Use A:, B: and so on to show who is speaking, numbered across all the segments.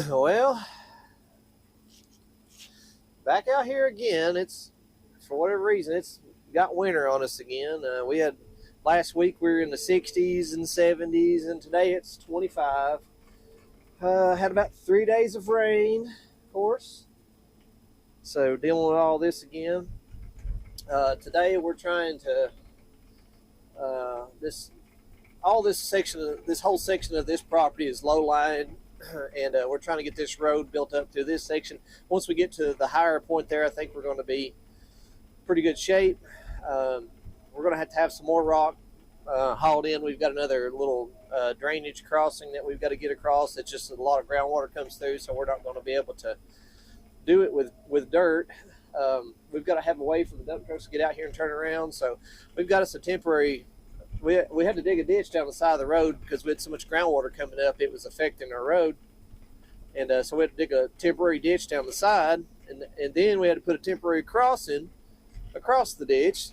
A: Well, back out here again. It's for whatever reason it's got winter on us again. We had last week we were in the 60s and 70s, and today it's 25. Had about 3 days of rain, of course. So dealing with all this again. Today we're trying to this all this section of this whole section of this property is low lying, and we're trying to get this road built up through this section. Once we get to the higher point there, I think we're going to be pretty good shape. We're going to have some more rock hauled in. We've got another little drainage crossing that we've got to get across. It's just a lot of groundwater comes through, so we're not going to be able to do it with dirt. We've got to have a way for the dump trucks to get out here and turn around. So we've got us a temporary. We had to dig a ditch down the side of the road because we had so much groundwater coming up, it was affecting our road. And so we had to dig a temporary ditch down the side, and then we had to put a temporary crossing across the ditch,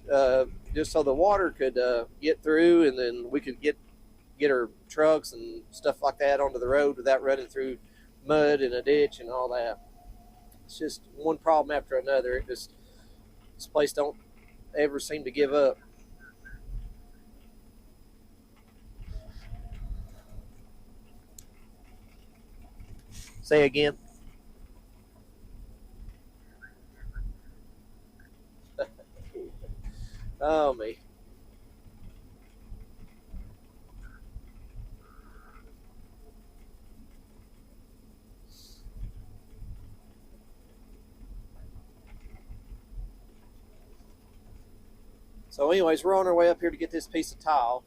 A: just so the water could get through, and then we could get our trucks and stuff like that onto the road without running through mud in a ditch and all that. It's just one problem after another. This place don't ever seem to give up. Say again. Oh, me. So anyways, we're on our way up here to get this piece of tile.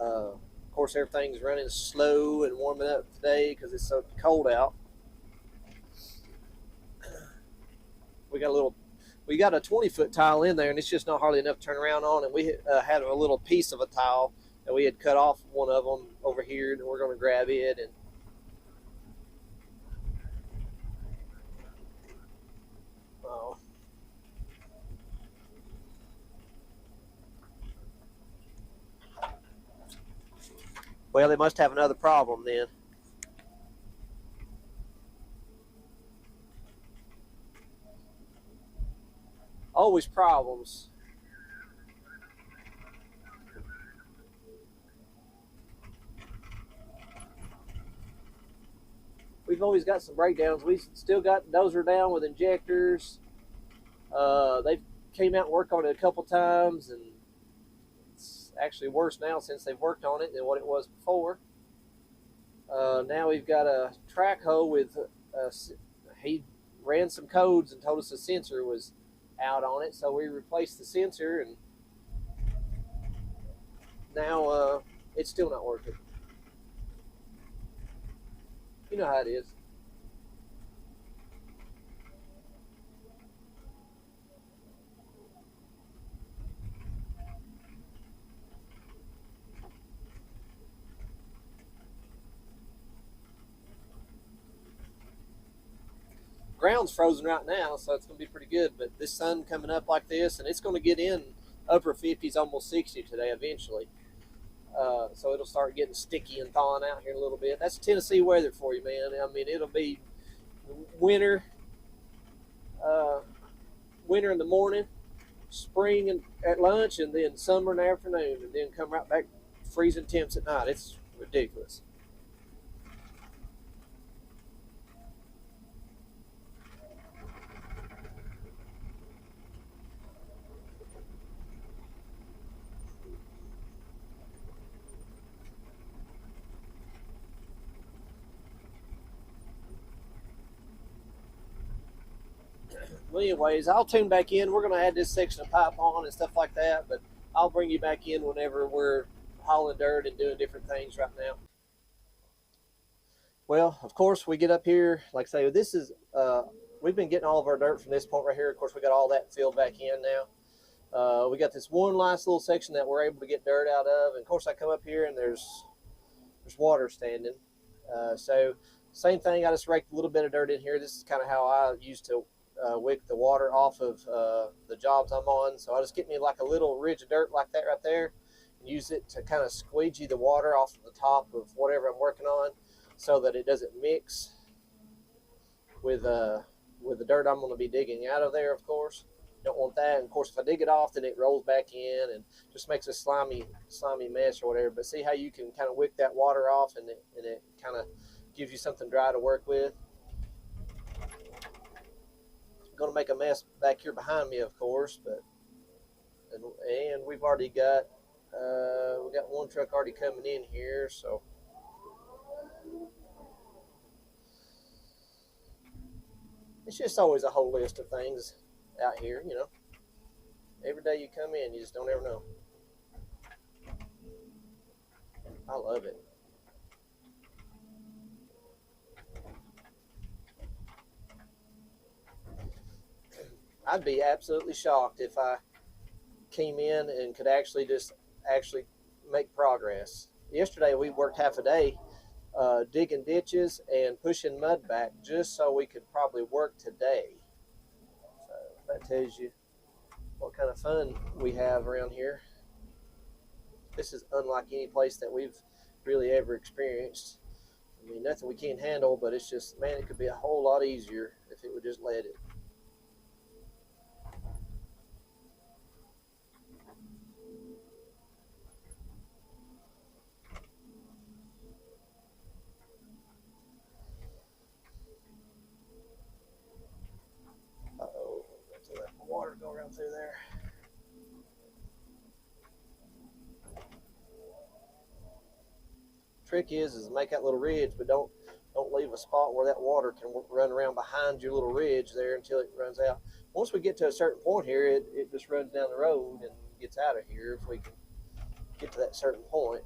A: Of course, everything's running slow and warming up today because it's so cold out. We got a 20-foot tile in there, and it's just not hardly enough to turn around on. And we had a little piece of a tile that we had cut off one of them over here, and we're going to grab it. And oh, well, they must have another problem then. Always problems. We've always got some breakdowns. We still got dozer down with injectors. They've came out and worked on it a couple times, and it's actually worse now since they've worked on it than what it was before. Now we've got a track hoe with he ran some codes and told us the sensor was out on it, so we replaced the sensor, and now it's still not working. You know how it is. Ground's frozen right now, so it's going to be pretty good. But this sun coming up like this, and it's going to get in upper 50s, almost 60 today eventually. So it'll start getting sticky and thawing out here a little bit. That's Tennessee weather for you, man. I mean, it'll be winter, winter in the morning, spring at lunch, and then summer in the afternoon, and then come right back freezing temps at night. It's ridiculous. Well, anyways, I'll tune back in. We're going to add this section of pipe on and stuff like that, but I'll bring you back in whenever we're hauling dirt and doing different things right now. Well, of course, we get up here, like I say, this is, we've been getting all of our dirt from this point right here. Of course, we got all that filled back in now. We got this one nice little section that we're able to get dirt out of. And of course, I come up here and there's water standing. So same thing, I just raked a little bit of dirt in here. This is kind of how I used to wick the water off of the jobs I'm on. So I just get me like a little ridge of dirt like that right there and use it to kind of squeegee the water off of the top of whatever I'm working on. so that it doesn't mix with the dirt I'm going to be digging out of there, of course. Don't want that. And of course, if I dig it off, then it rolls back in and just makes a slimy mess or whatever. But see how you can kind of wick that water off, and it kind of gives you something dry to work with. I'm going to make a mess back here behind me, of course, but and we've already got we got one truck already coming in here, so it's just always a whole list of things out here, you know. Every day you come in, you just don't ever know. I love it. I'd be absolutely shocked if I came in and could actually make progress. Yesterday we worked half a day digging ditches and pushing mud back just so we could probably work today. So that tells you what kind of fun we have around here. This is unlike any place that we've really ever experienced. I mean, nothing we can't handle, but it's just, man, it could be a whole lot easier if it would just let it. Uh-oh, to let the water go around through there. Trick is make that little ridge, but don't leave a spot where that water can run around behind your little ridge there until it runs out. Once we get to a certain point here, it just runs down the road and gets out of here if we can get to that certain point.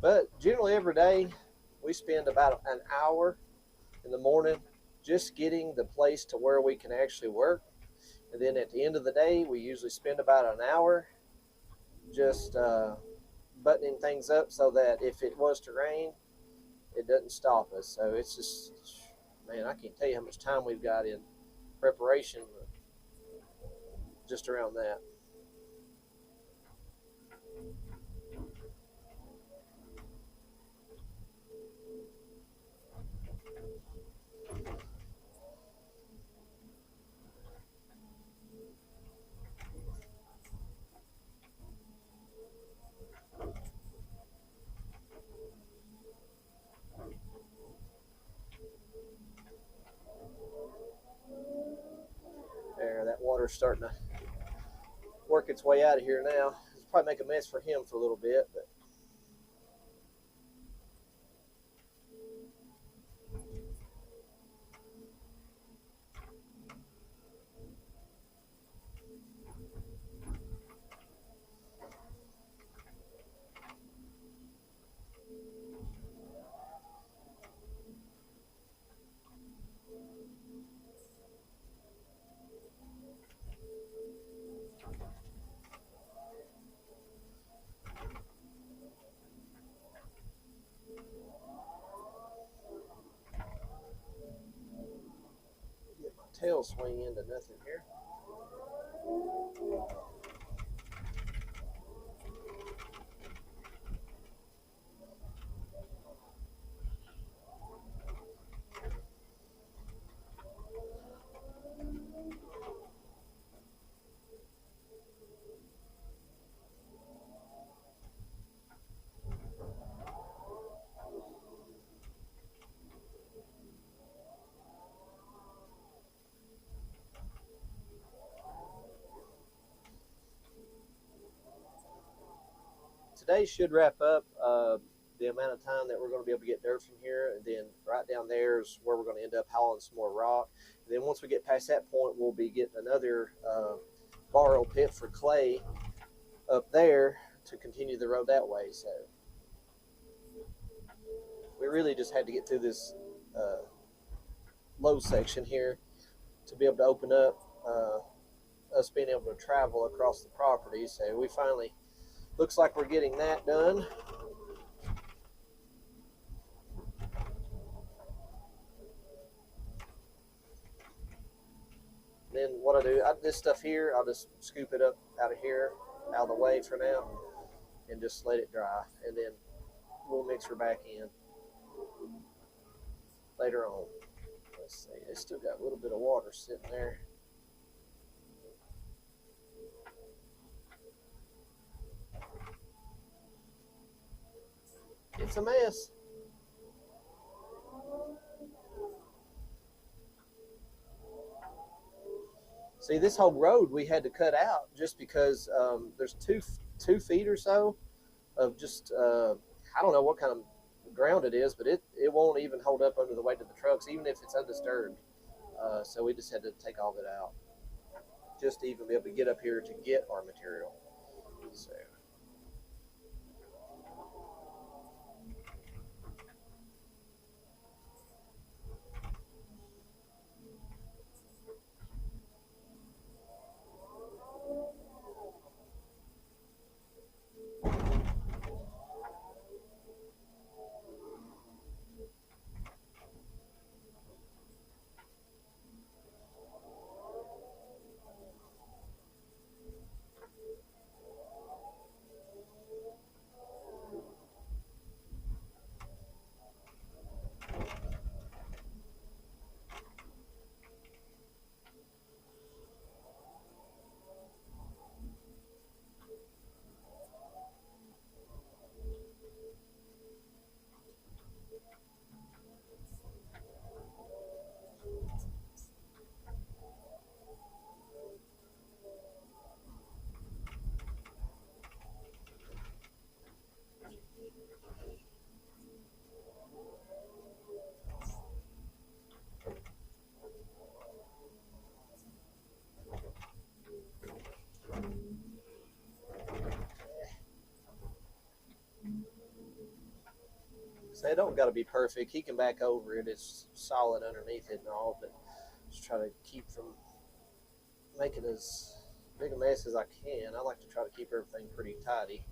A: But generally every day we spend about an hour in the morning just getting the place to where we can actually work. And then at the end of the day, we usually spend about an hour just buttoning things up so that if it was to rain, it doesn't stop us. So it's just, man, I can't tell you how much time we've got in preparation just around that. There, that water's starting to work its way out of here now. It's probably make a mess for him for a little bit, but get my tail swing into nothing here. Today should wrap up the amount of time that we're going to be able to get dirt from here, and then right down there is where we're going to end up hauling some more rock. And then once we get past that point, we'll be getting another borrow pit for clay up there to continue the road that way. So we really just had to get through this low section here to be able to open up us being able to travel across the property. So we finally, looks like we're getting that done. Then what I do, this stuff here, I'll just scoop it up out of here, out of the way for now, and just let it dry. And then we'll mix her back in later on. Let's see, it's still got a little bit of water sitting there. It's a mess. See, this whole road we had to cut out just because there's 2 feet or so of just I don't know what kind of ground it is, but it won't even hold up under the weight of the trucks, even if it's undisturbed. So we just had to take all of it out just to even be able to get up here to get our material. So. So it don't got to be perfect. He can back over it. It's solid underneath it and all, but just try to keep from making as big a mess as I can. I like to try to keep everything pretty tidy.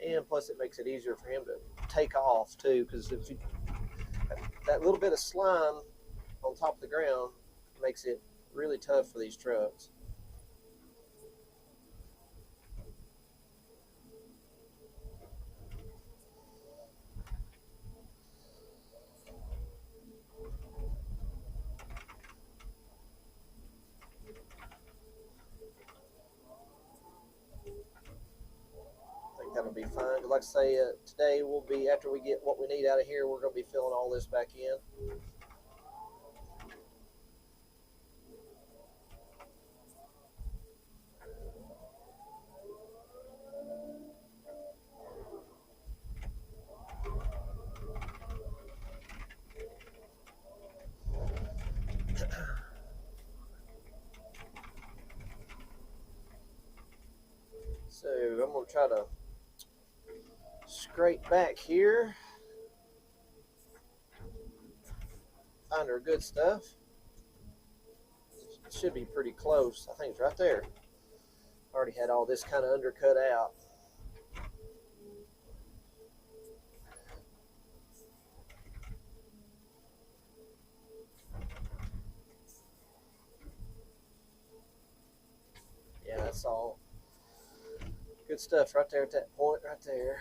A: And plus it makes it easier for him to take off too, because if you, that little bit of slime on top of the ground makes it really tough for these trucks. I think that'll be fine. Like I say, today we'll be, after we get what we need out of here, we're going to be filling all this back in. So I'm going to try to scrape back here, find our good stuff. It should be pretty close. I think it's right there. Already had all this kind of undercut out. Yeah, that's all good stuff right there at that point right there.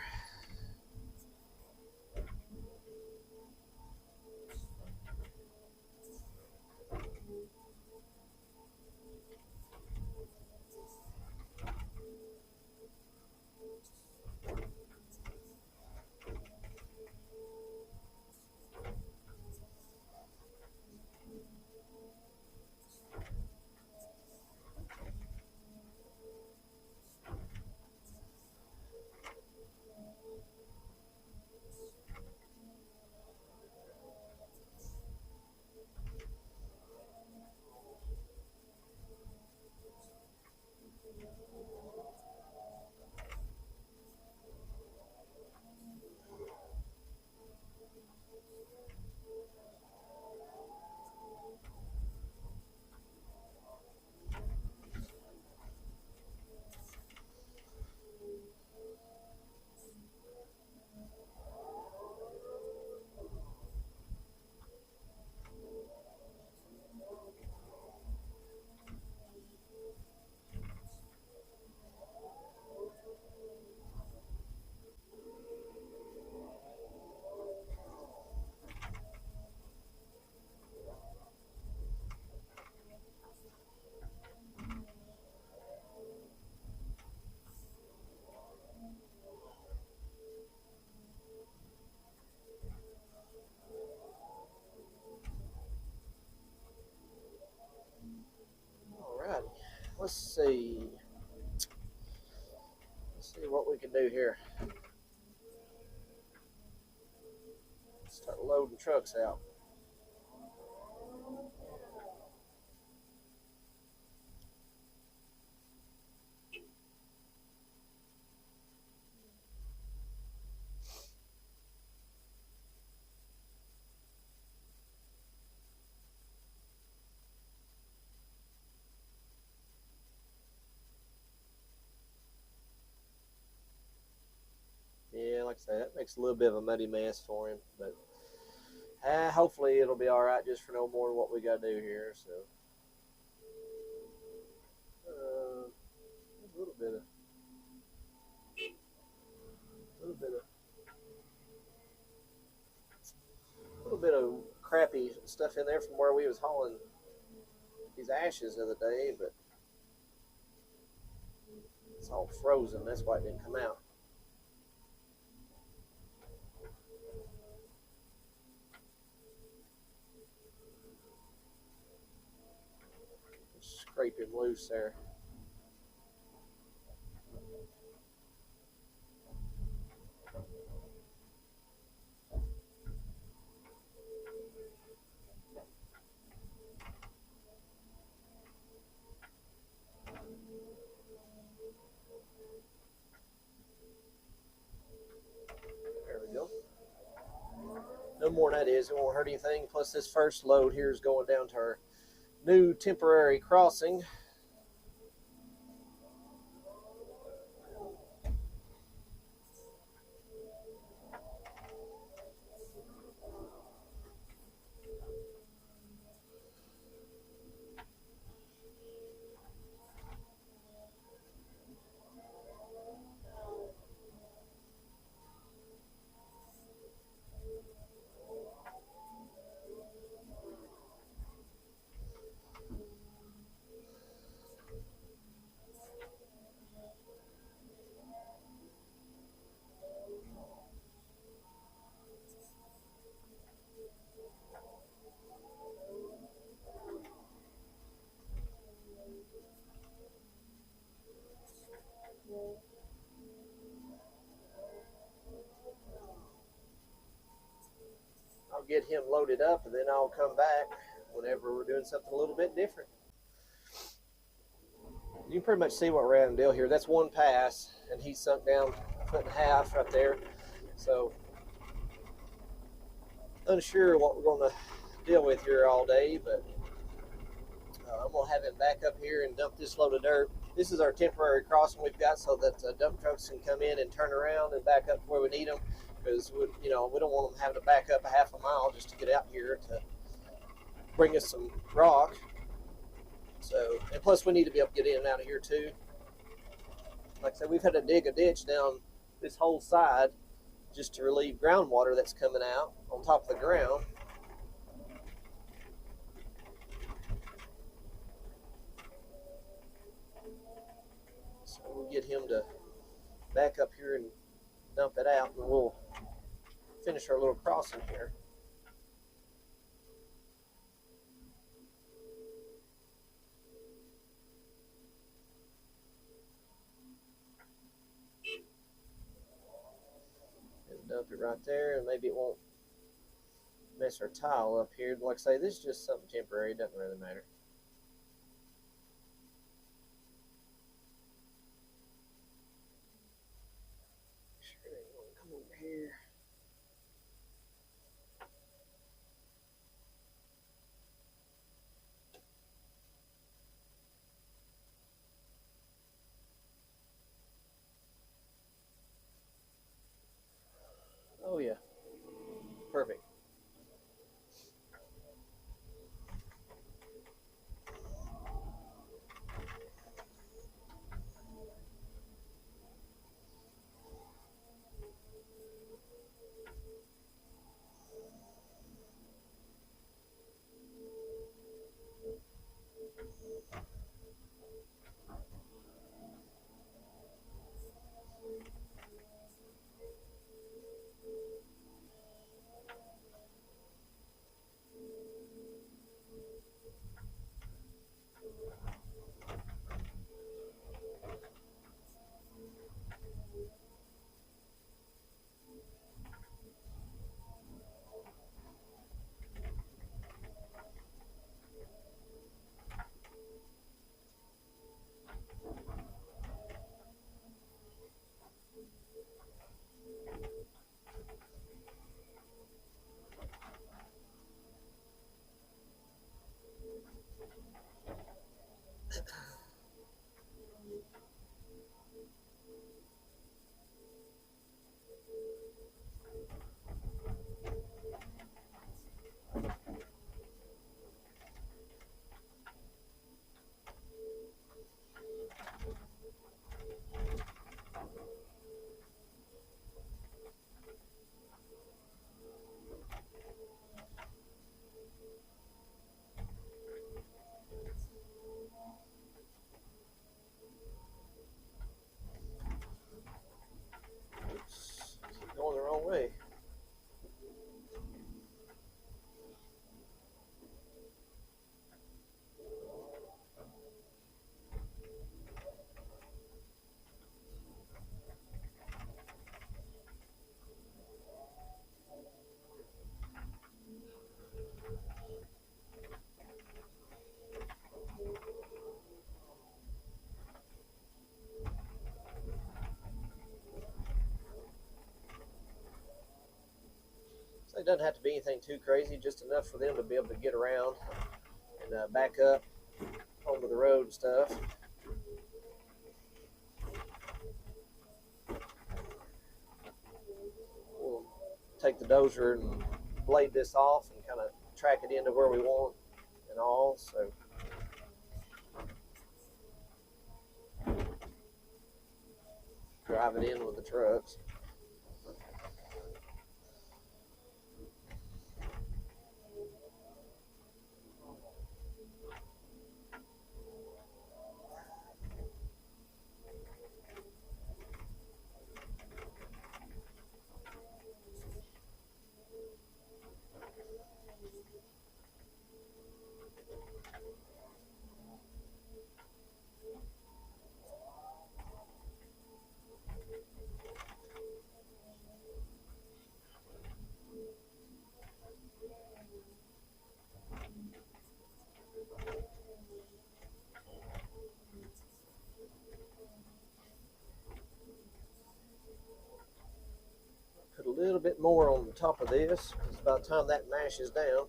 A: see. Let's see what we can do here. Start loading trucks out. Yeah, like I say, that makes a little bit of a muddy mess for him, but hopefully it'll be all right just for no more than what we got to do here. So a little bit of, little bit of, little bit of crappy stuff in there from where we was hauling these ashes the other day, but it's all frozen. That's why it didn't come out. Scrape him loose there. There we go. No more than that is. It won't hurt anything. Plus, this first load here is going down to our new temporary crossing. I'll get him loaded up, and then I'll come back whenever we're doing something a little bit different. You can pretty much see what we're having to deal here. That's one pass, and he's sunk down 1.5 feet right there. So, unsure what we're going to deal with here all day, but I'm going to have him back up here and dump this load of dirt. This is our temporary crossing we've got so that dump trucks can come in and turn around and back up where we need them, because we don't want them having to back up a half a mile just to get out here to bring us some rock. So, and plus we need to be able to get in and out of here too. Like I said, we've had to dig a ditch down this whole side just to relieve groundwater that's coming out on top of the ground. So we'll get him to back up here and dump it out, and we'll finish our little crossing here. And dump it right there, and maybe it won't mess our tile up here. Like I say, this is just something temporary. It doesn't really matter. Sure, they want to come over here. Oh yeah, perfect. it doesn't have to be anything too crazy, just enough for them to be able to get around and back up onto the road and stuff. We'll take the dozer and blade this off and kind of track it into where we want and all. So drive it in with the trucks. Put a little bit more on the top of this, because by the time that mashes down,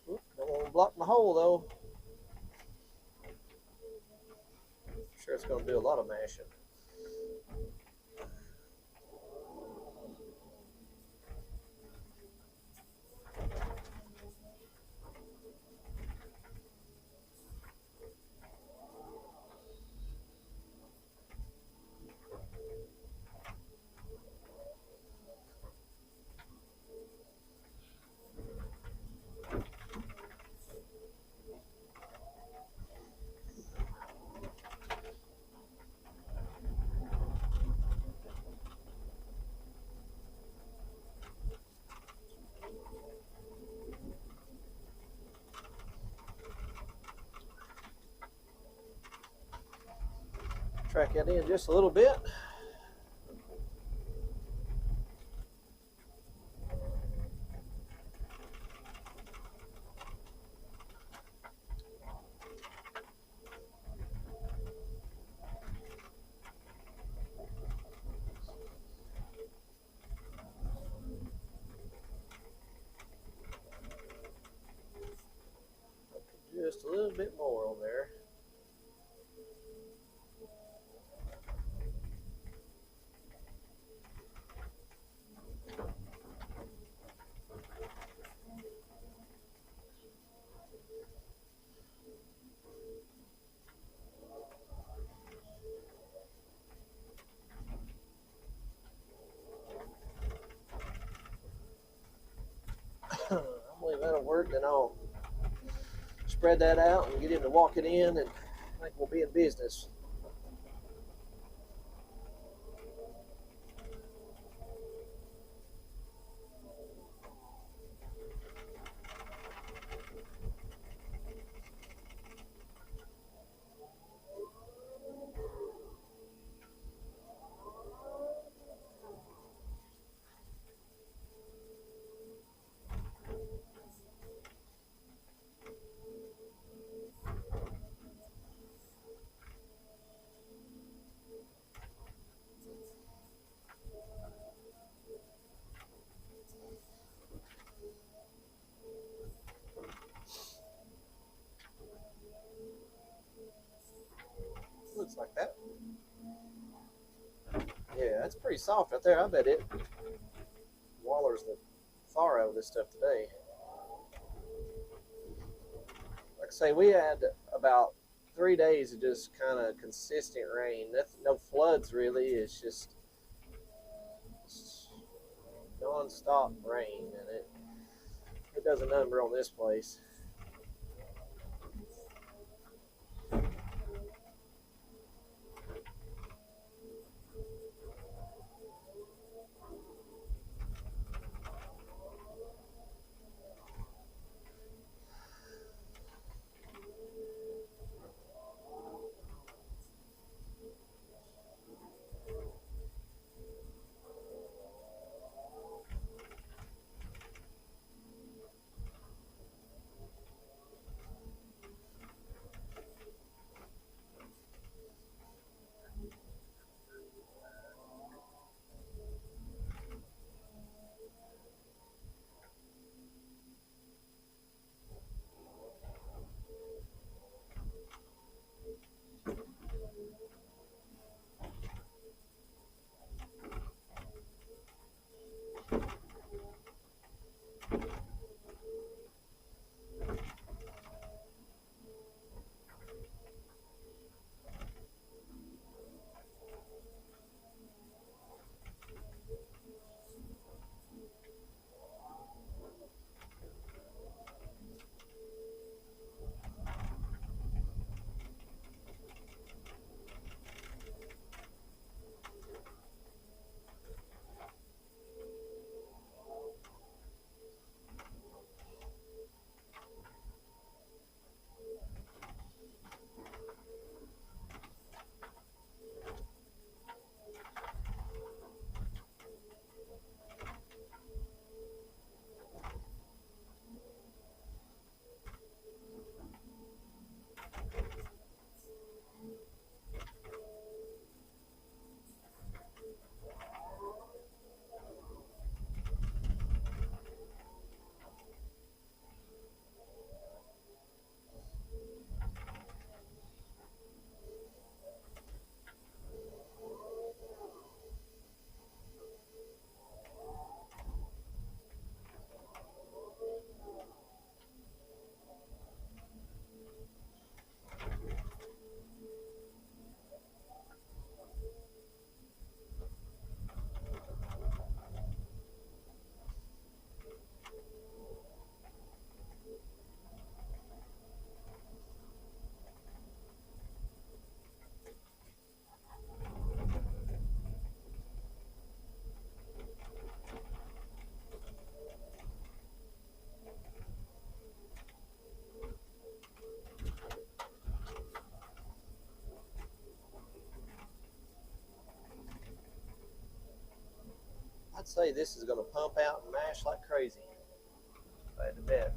A: don't want to block my hole though. I'm sure it's going to do a lot of mashing. Track that in just a little bit. Just a little bit more on there. I believe that'll work. Then I'll spread that out and get him to walk it in, and I think we'll be in business. Looks like that. Yeah, that's pretty soft right there. I bet it wallers the far out of this stuff today. Like I say, we had about 3 days of just kind of consistent rain. No floods really. It's just non-stop rain, and it does a number on this place. I'd say this is going to pump out and mash like crazy. If I had to bet.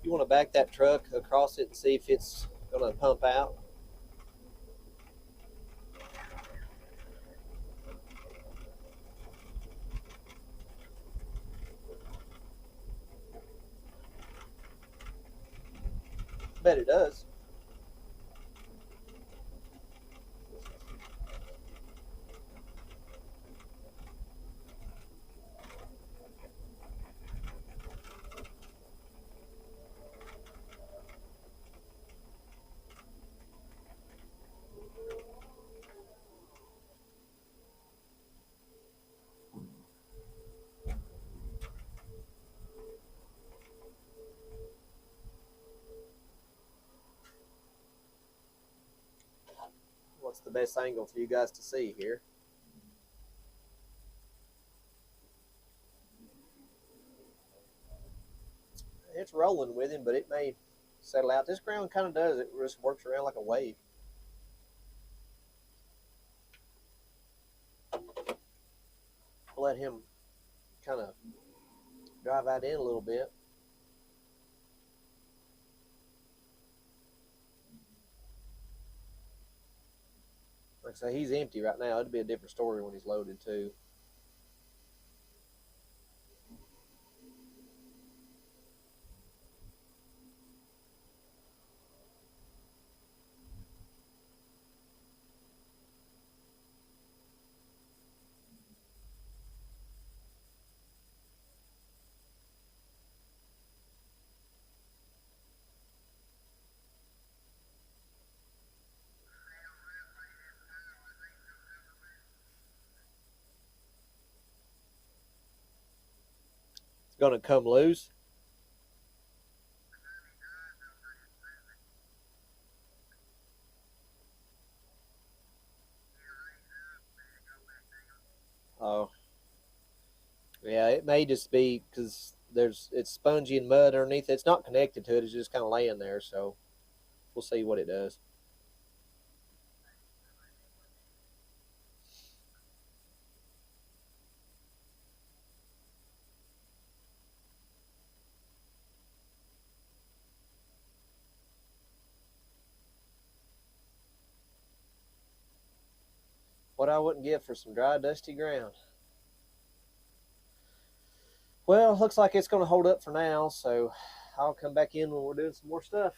A: You want to back that truck across it and see if it's going to pump out. I bet it does. What's the best angle for you guys to see here? It's rolling with him, but it may settle out. This ground kind of does. It just works around like a wave. Let him kind of drive that in a little bit. Like I say, he's empty right now. It'd be a different story when he's loaded too. It's gonna come loose. Oh, yeah, it may just be because it's spongy and mud underneath it. It's not connected to it. It's just kind of laying there. So we'll see what it does. What I wouldn't give for some dry, dusty ground. Well, looks like it's going to hold up for now. So I'll come back in when we're doing some more stuff.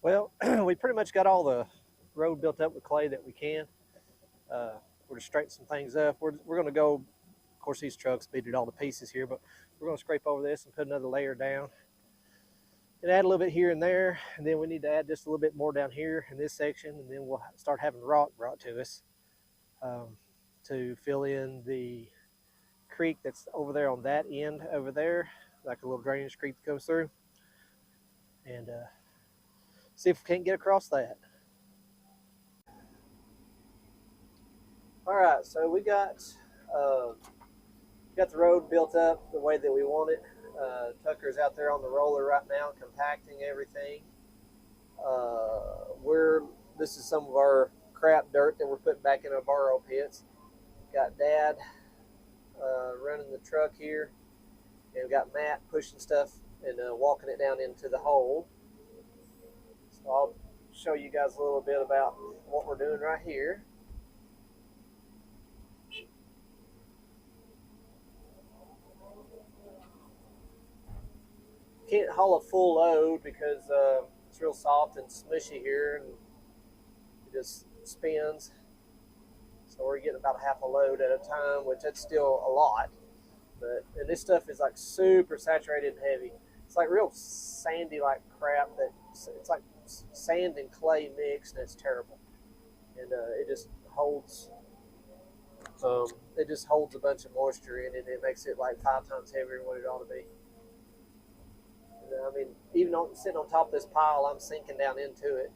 A: Well, we pretty much got all the road built up with clay that we can. Uh, we're to straighten some things up. We're going to go, of course, these trucks beat it all to pieces here, but we're going to scrape over this and put another layer down. and add a little bit here and there, and then we need to add just a little bit more down here in this section, and then we'll start having rock brought to us to fill in the creek that's over there on that end over there, like a little drainage creek that goes through, and see if we can't get across that. All right, so we got the road built up the way that we want it. Tucker's out there on the roller right now, compacting everything. This is some of our crap dirt that we're putting back in our borrow pits. Got Dad running the truck here, and we got Matt pushing stuff and walking it down into the hole. So I'll show you guys a little bit about what we're doing right here. Can't haul a full load because it's real soft and smushy here, and it just spins. So we're getting about half a load at a time, which that's still a lot. And this stuff is like super saturated and heavy. It's like real sandy like crap that it's like sand and clay mixed, and it's terrible. And it just holds a bunch of moisture in it. It makes it like 5 times heavier than what it ought to be. And, I mean, even sitting on top of this pile, I'm sinking down into it.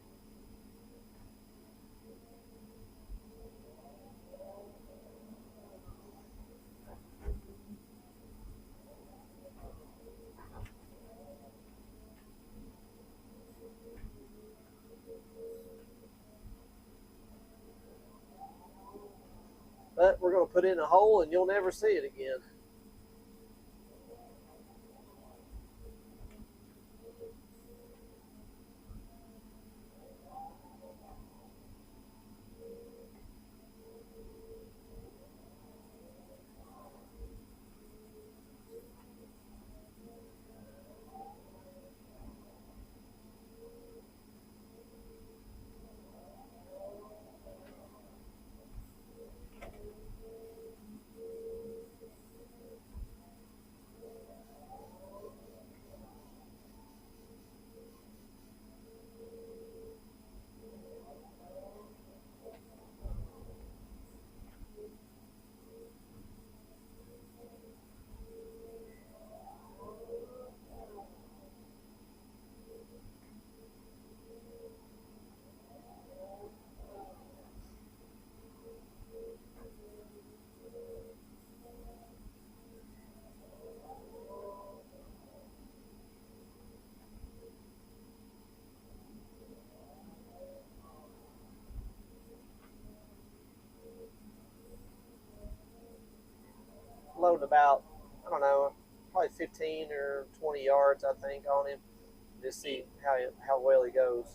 A: But we're going to put it in a hole and you'll never see it again. Loading about, I don't know, probably 15 or 20 yards, I think, on him. Just see how well he goes.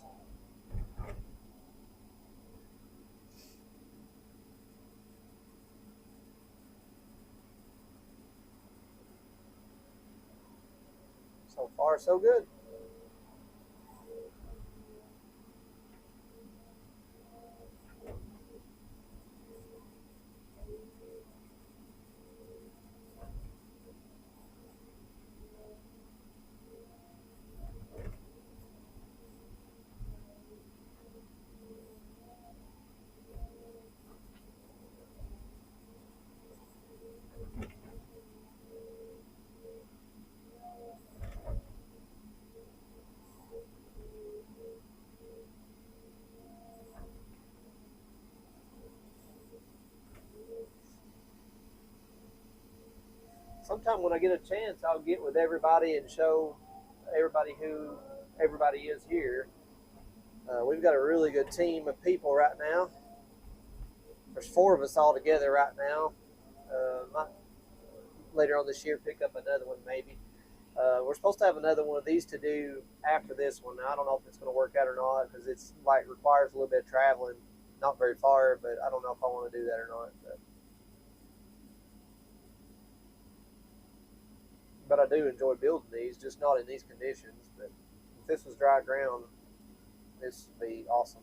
A: So far, so good. Sometime when I get a chance, I'll get with everybody and show everybody who everybody is here. We've got a really good team of people right now. There's 4 of us all together right now. Might later on this year pick up another one maybe. We're supposed to have another one of these to do after this one. Now, I don't know if it's going to work out or not because it's like requires a little bit of traveling, not very far, but I don't know if I want to do that or not. But I do enjoy building these, just not in these conditions. But if this was dry ground, this would be awesome.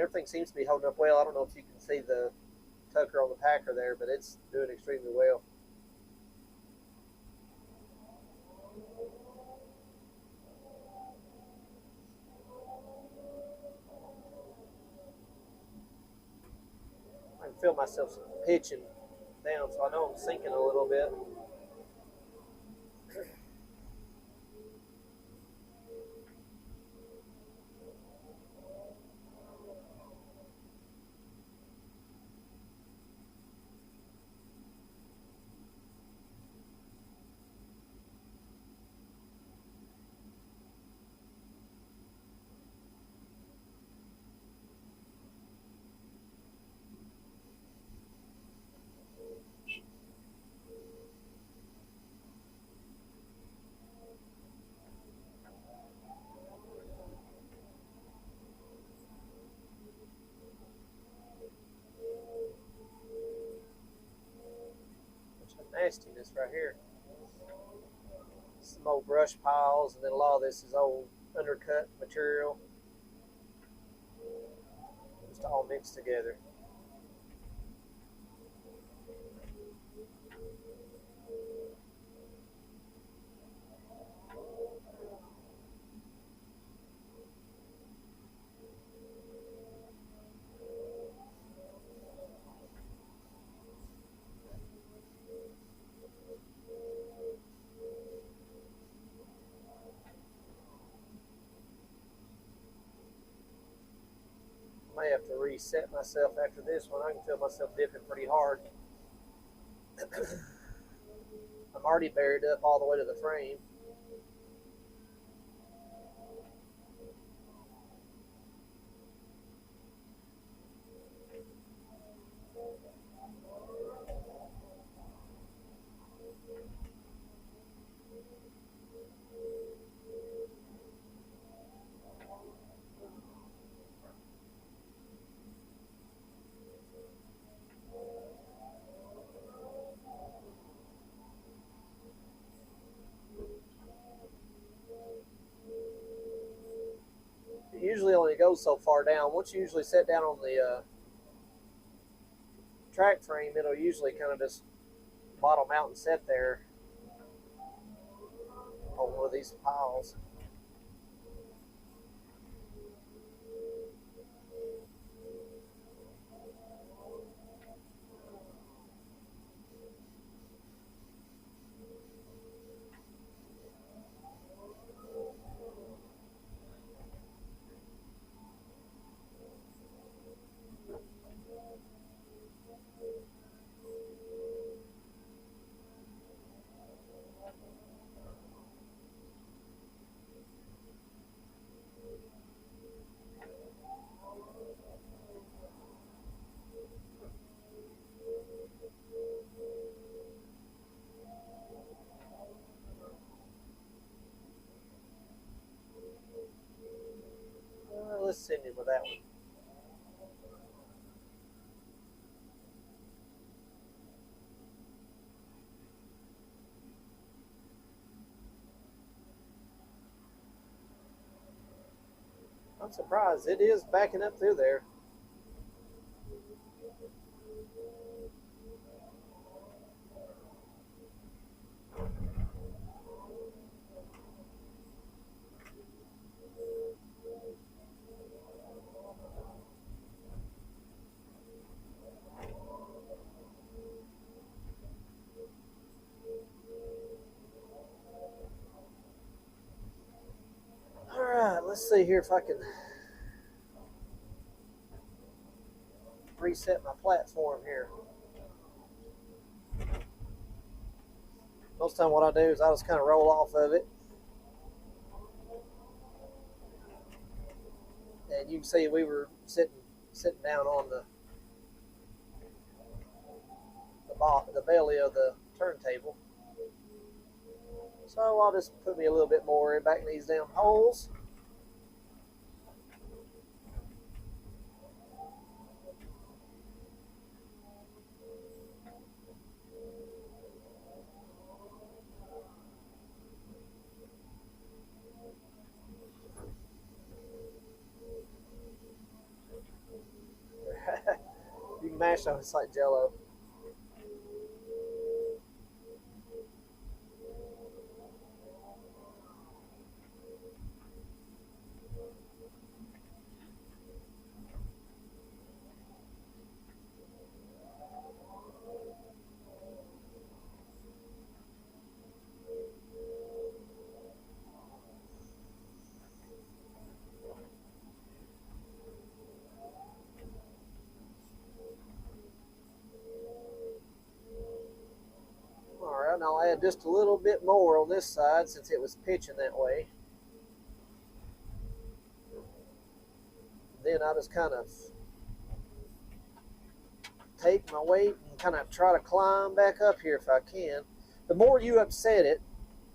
A: everything seems to be holding up well. I don't know if you can see the tucker on the packer there, but it's doing extremely well. I can feel myself pitching down, so I know I'm sinking a little bit. Nastiness right here. Some old brush piles, and then a lot of this is old undercut material, just all mixed together. May have to reset myself after this one. I can feel myself dipping pretty hard. I'm already buried up all the way to the frame. It usually only goes so far down. Once you usually set down on the track frame, it'll usually kind of just bottom out and set there on one of these piles. Let's send him with that one. I'm surprised. It is backing up through there. All right, let's see here if I can reset my platform here. Most of the time what I do is I just kind of roll off of it. And you can see we were sitting down on the belly of the turntable. So I'll just put me a little bit more back in these damn holes. mashed on, it's like Jello. All right, and I'll add just a little bit more on this side since it was pitching that way. Then I just kind of take my weight and kind of try to climb back up here if I can. The more you upset it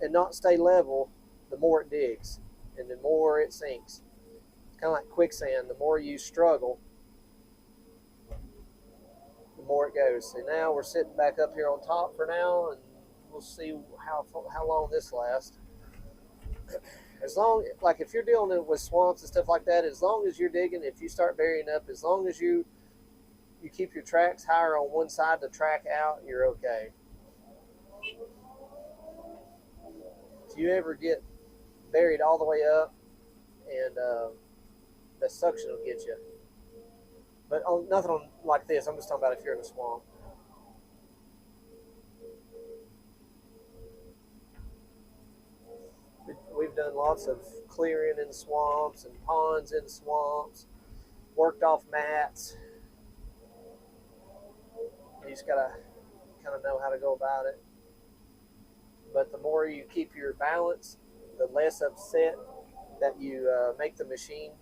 A: and not stay level, the more it digs and the more it sinks. It's kind of like quicksand. The more you struggle, the more it goes. So now we're sitting back up here on top for now, and we'll see how long this lasts. As long, like if you're dealing with swamps and stuff like that, as long as you're digging, if you start burying up, as long as you keep your tracks higher on one side to track out, you're okay. If you ever get buried all the way up, and the suction will get you. But nothing on like this. I'm just talking about if you're in a swamp. We've done lots of clearing in swamps and ponds in swamps, worked off mats. You just gotta kind of know how to go about it. But the more you keep your balance, the less upset that you make the machine,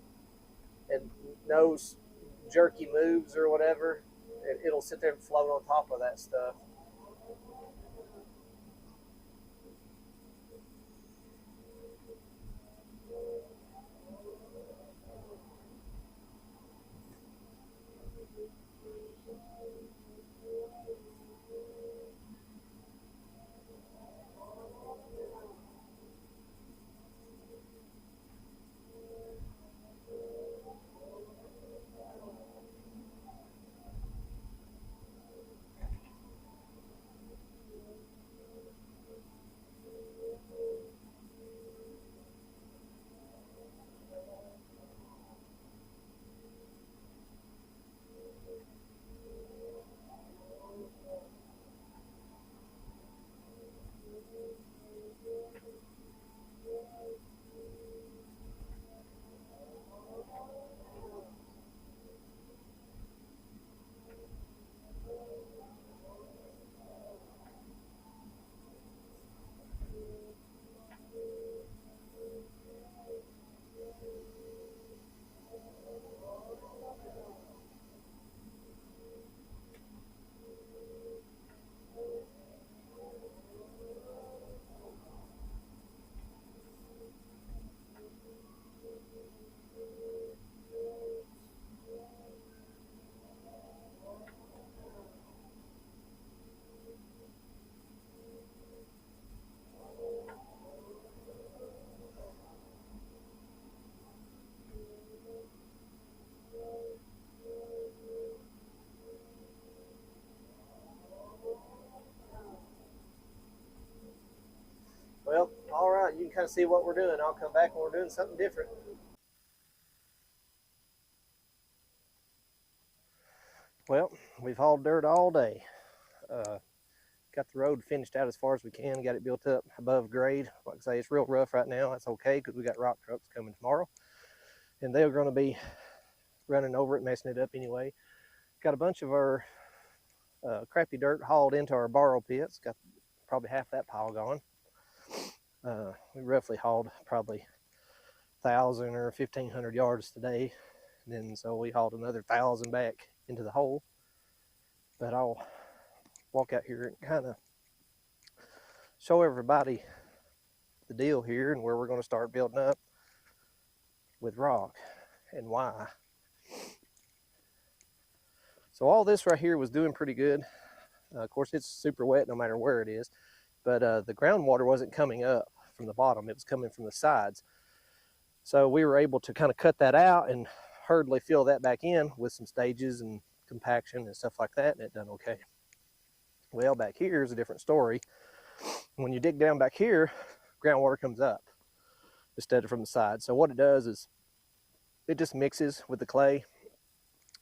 A: and no jerky moves or whatever. It'll sit there and float on top of that stuff. Well, all right, you can kind of see what we're doing. I'll come back when we're doing something different. Well, we've hauled dirt all day. Got the road finished out as far as we can, got it built up above grade. Like I say, it's real rough right now. That's okay because we got rock trucks coming tomorrow, and they're going to be running over it, messing it up anyway. Got a bunch of our crappy dirt hauled into our borrow pits. Got probably half that pile gone. We roughly hauled probably 1,000 or 1,500 yards today, and then so we hauled another 1,000 back into the hole. But I'll walk out here and kind of show everybody the deal here and where we're going to start building up with rock and why. So all this right here was doing pretty good. Of course, it's super wet no matter where it is, but the groundwater wasn't coming up from the bottom. It was coming from the sides. So we were able to kind of cut that out and hurriedly fill that back in with some stages and compaction and stuff like that, and it done okay. Well, back here is a different story. When you dig down back here, groundwater comes up instead of from the side. So what it does is it just mixes with the clay.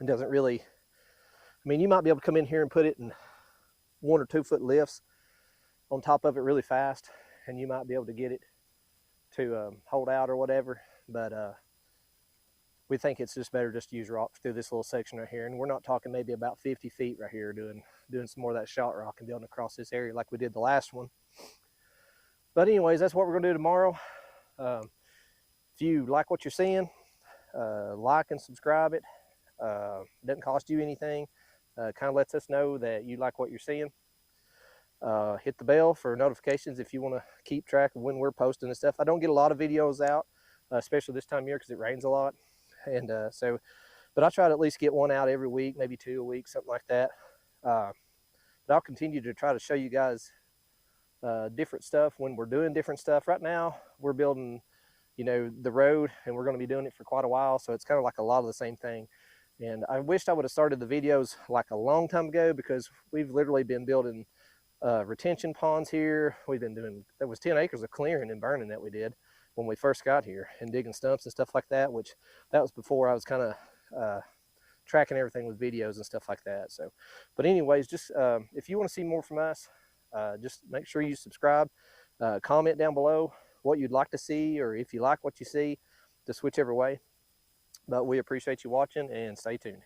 A: It doesn't really, I mean, you might be able to come in here and put it in 1 or 2 foot lifts on top of it really fast, and you might be able to get it to hold out or whatever, but we think it's just better just to use rock through this little section right here. And we're not talking maybe about 50 feet right here doing some more of that shot rock and building across this area like we did the last one. But anyways, that's what we're gonna do tomorrow. If you like what you're seeing, like and subscribe it. Doesn't cost you anything. Kind of lets us know that you like what you're seeing. Hit the bell for notifications if you want to keep track of when we're posting and stuff. I don't get a lot of videos out, especially this time of year because it rains a lot. And but I try to at least get one out every week, maybe 2 a week, something like that. But I'll continue to try to show you guys different stuff when we're doing different stuff. Right now, we're building, you know, the road, and we're going to be doing it for quite a while. So it's kind of like a lot of the same thing. And I wished I would have started the videos like a long time ago, because we've literally been building retention ponds here. We've been doing, there was 10 acres of clearing and burning that we did when we first got here, and digging stumps and stuff like that, which that was before I was kind of tracking everything with videos and stuff like that. So, but anyways, just if you want to see more from us, just make sure you subscribe, comment down below what you'd like to see, or if you like what you see, just whichever way. But we appreciate you watching, and stay tuned.